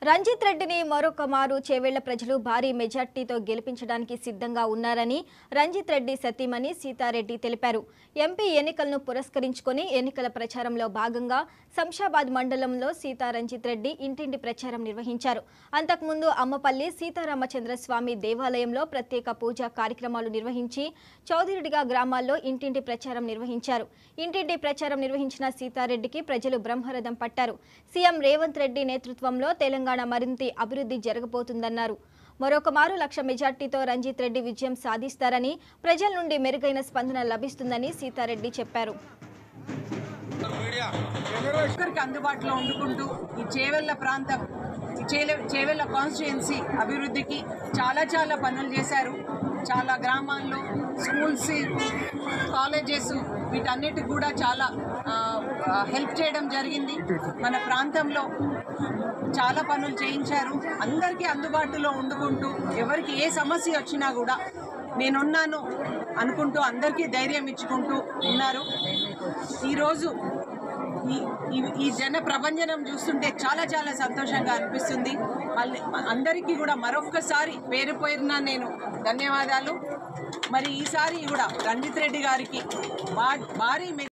రంజిత్ రెడ్డిని మరొక మారు చేవెళ్ల ప్రజలు భారీ మెజార్టీతో గెలిపించడానికి సిద్ధంగా ఉన్నారని రంజిత్ రెడ్డి సతీమణి సీతారెడ్డి తెలిపారు. ఎంపీ ఎన్నికలను పురస్కరించుకొని ఎన్నికల ప్రచారంలో భాగంగా శంషాబాద్ మండలంలో రంజిత్ రెడ్డి ఇంటింటి ప్రచారం నిర్వహించారు. అంతకుముందు అమ్మపల్లి సీతారామచంద్ర స్వామి దేవాలయంలో ప్రత్యేక పూజా కార్యక్రమాలు నిర్వహించి చౌదరిడిగా గ్రామాల్లో ఇంటింటి ప్రచారం నిర్వహించారు. ఇంటింటి ప్రచారం నిర్వహించిన సీతారెడ్డికి ప్రజలు బ్రహ్మరథం పట్టారు. సీఎం రేవంత్ రెడ్డి నేతృత్వంలో తెలంగాణ మరింత అభివృద్ధి జరగబోతుందన్నారు. మరొక మారు 1,00,000 మెజార్టీతో రంజిత్ రెడ్డి విజయం సాధిస్తారని, ప్రజల నుండి మెరుగైన స్పందన లభిస్తుందని సీతారెడ్డి చెప్పారు. ఒక్కరికి అందుబాటులో ఉండుకుంటూ ఈ చేవెళ్ల ప్రాంతం చేవెళ్ల కాన్స్టిట్యుయెన్సీ అభివృద్ధికి చాలా పనులు చేశారు. చాలా గ్రామాల్లో స్కూల్స్, కాలేజెస్ వీటన్నిటికి కూడా చాలా హెల్ప్ చేయడం జరిగింది. మన ప్రాంతంలో చాలా పనులు చేయించారు. అందరికీ అందుబాటులో ఉండుకుంటూ ఎవరికి ఏ సమస్య వచ్చినా కూడా నేనున్నాను అనుకుంటూ అందరికీ ధైర్యం ఇచ్చుకుంటూ ఉన్నారు. ఈరోజు ఈ జన ప్రభంజనం చూస్తుంటే చాలా సంతోషంగా అనిపిస్తుంది. అందరికీ కూడా మరొక్కసారి పేరున నేను ధన్యవాదాలు. మరి ఈసారి కూడా రంజిత్ రెడ్డి గారికి భారీ